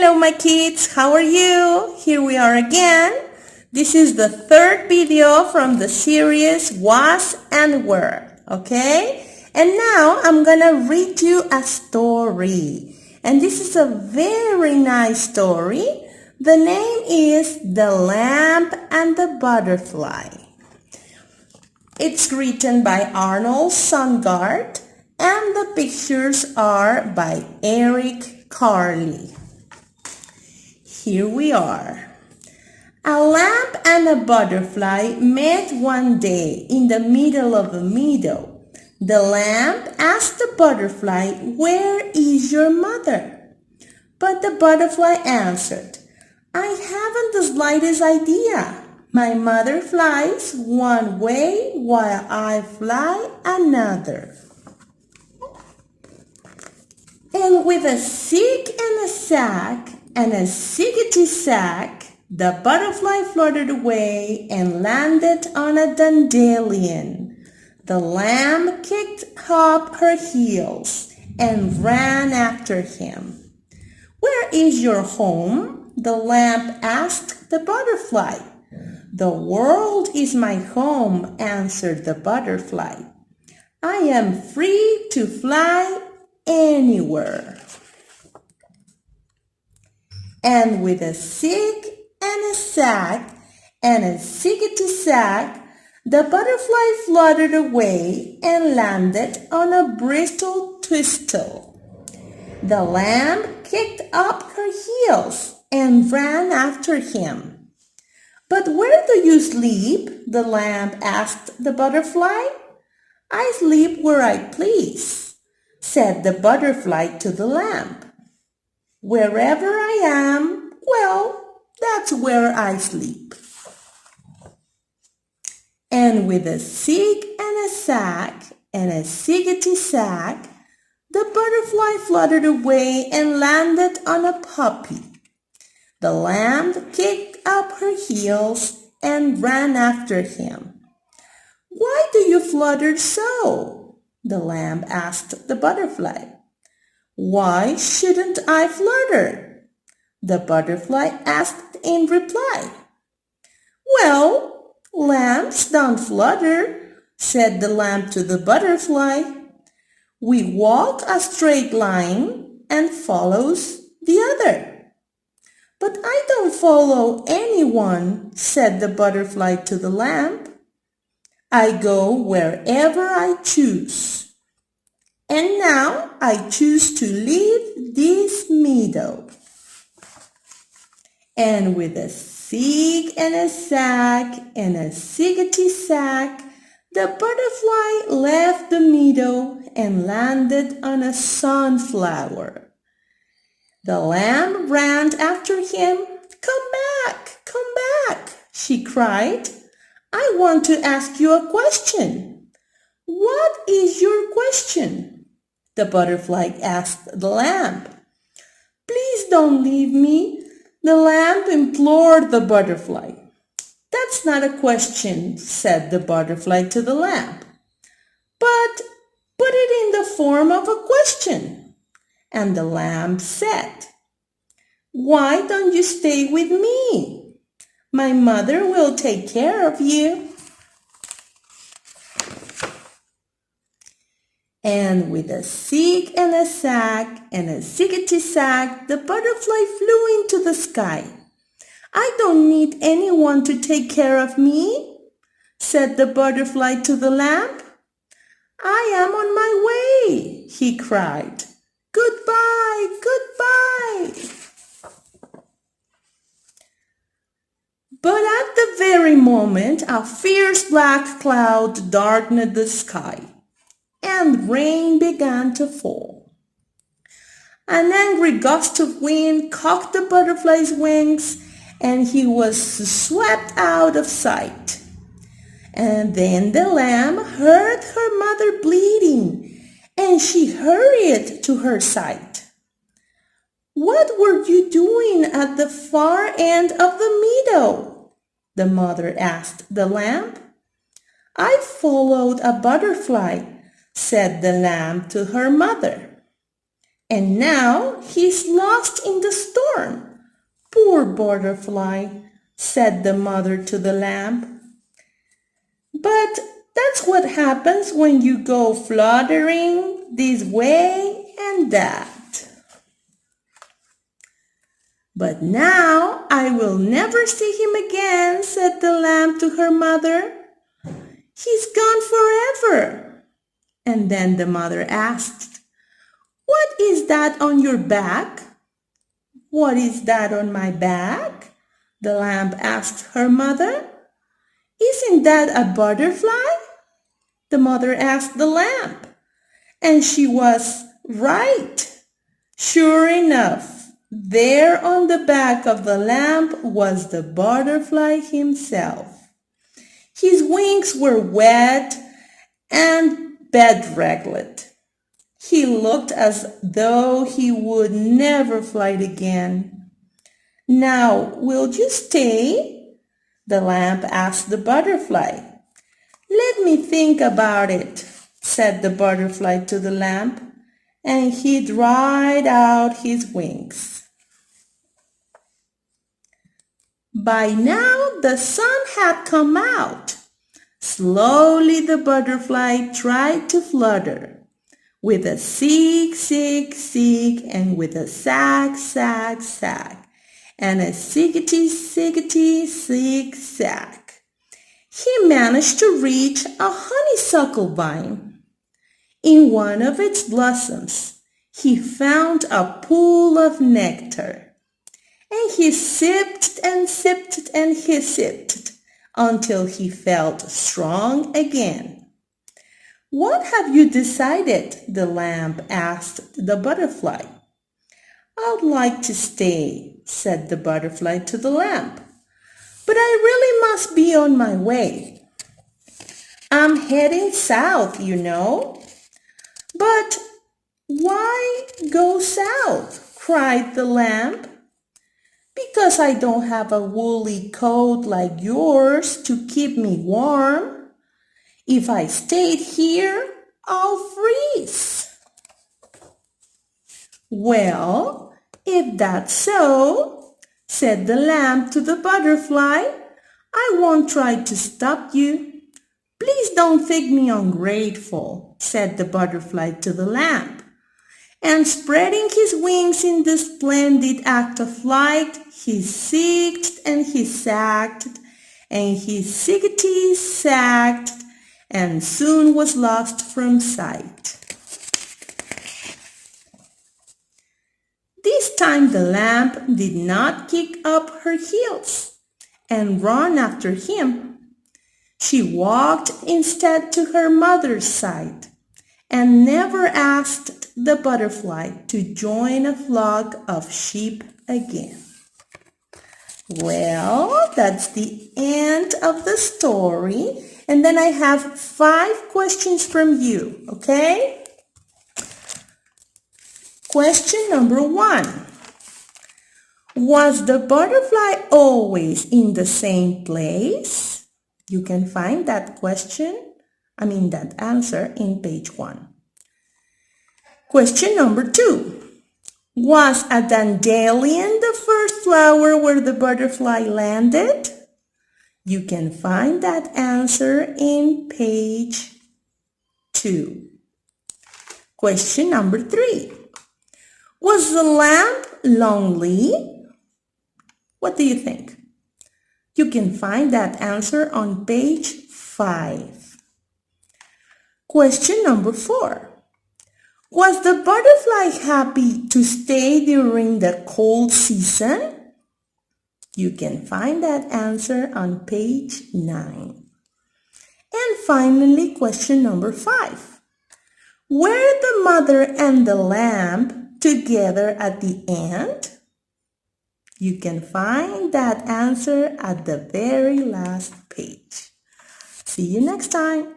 Hello my kids, how are you? Here we are again. This is the third video from the series Was and Were, okay? And now I'm gonna read you a story. And this is a very nice story. The name is The Lamb and the Butterfly. It's written by Arnold Sundgaard and the pictures are by Eric Carley. Here we are. A lamb and a butterfly met one day in the middle of a meadow. The lamb asked the butterfly, "Where is your mother?" But the butterfly answered, "I haven't the slightest idea. My mother flies one way while I fly another." And with a zig and a zag and a ziggity zag, the butterfly fluttered away and landed on a dandelion. The lamb kicked up her heels and ran after him. "Where is your home?" the lamb asked the butterfly. "The world is my home," answered the butterfly. "I am free to fly anywhere." And with a zig and a zag and a ziggity zag, the butterfly fluttered away and landed on a bristle twistle. The lamb kicked up her heels and ran after him. "But where do you sleep?" the lamb asked the butterfly. "I sleep where I please," said the butterfly to the lamb. "Wherever I am, well, that's where I sleep." And with a zig and a zag and a ziggity zag, the butterfly fluttered away and landed on a puppy. The lamb kicked up her heels and ran after him. "Why do you flutter so?" the lamb asked the butterfly. "Why shouldn't I flutter?" the butterfly asked in reply. "Well, lambs don't flutter," said the lamb to the butterfly. "We walk a straight line and follows the other." "But I don't follow anyone," said the butterfly to the lamb. "I go wherever I choose. And now I choose to leave this meadow." And with a zig and a zag and a ziggity zag, the butterfly left the meadow and landed on a sunflower. The lamb ran after him. "Come back," she cried. "I want to ask you a question." "What is your question?" the butterfly asked the lamb. "Please don't leave me," the lamb implored the butterfly. "That's not a question," said the butterfly to the lamb. "But put it in the form of a question." And the lamb said, "Why don't you stay with me? My mother will take care of you." And with a zig and a zag and a ziggity zag, the butterfly flew into the sky. "I don't need anyone to take care of me," said the butterfly to the lamb. "I am on my way," he cried. "Goodbye, goodbye." But at the very moment, a fierce black cloud darkened the sky, and rain began to fall. An angry gust of wind caught the butterfly's wings, and he was swept out of sight. And then the lamb heard her mother bleating, and she hurried to her side. "What were you doing at the far end of the meadow?" the mother asked the lamb. "I followed a butterfly," said the lamb to her mother. and now he's lost in the storm. Poor butterfly, said the mother to the lamb. But that's what happens when you go fluttering this way and that. But now I will never see him again, said the lamb to her mother. He's gone forever. And then the mother asked, what is that on your back? What is that on my back? The lamb asked her mother. Isn't that a butterfly? The mother asked the lamb. And she was right. Sure enough, there on the back of the lamb was the butterfly himself. His wings were wet and bedraggled. He looked as though he would never fly again. Now, will you stay? The lamb asked the butterfly. Let me think about it, said the butterfly to the lamb, and he dried out his wings. By now the sun had come out. Slowly the butterfly tried to flutter, with a sig, sig, sig, and with a sag, sag, sag, and a siggity, siggity, sig, sag. He managed to reach a honeysuckle vine. In one of its blossoms, he found a pool of nectar. And he sipped and sipped and he sipped until he felt strong again. What have you decided? The lamb asked the butterfly. I'd like to stay, said the butterfly to the lamb. But I really must be on my way. I'm heading south, you know. But why go south? Cried the lamb. Because I don't have a woolly coat like yours to keep me warm. If I stayed here, I'll freeze. Well, if that's so, said the lamb to the butterfly, I won't try to stop you. Please don't think me ungrateful, said the butterfly to the lamb. And spreading his wings in the splendid act of flight, he zigged and he sagged, and he ziggity sagged, and soon was lost from sight. This time the lamb did not kick up her heels and run after him. She walked instead to her mother's side and never asked the butterfly to join a flock of sheep again. Well, that's the end of the story. And then I have 5 questions from you, okay? Question number 1. Was the butterfly always in the same place? You can find that that answer in page 1. Question number 2. Was a dandelion the first flower where the butterfly landed? You can find that answer in page 2. Question number 3. Was the lamb lonely? What do you think? You can find that answer on page 5. Question number 4. Was the butterfly happy to stay during the cold season? You can find that answer on page 9. And finally, question number 5. Were the mother and the lamb together at the end? You can find that answer at the very last page. See you next time.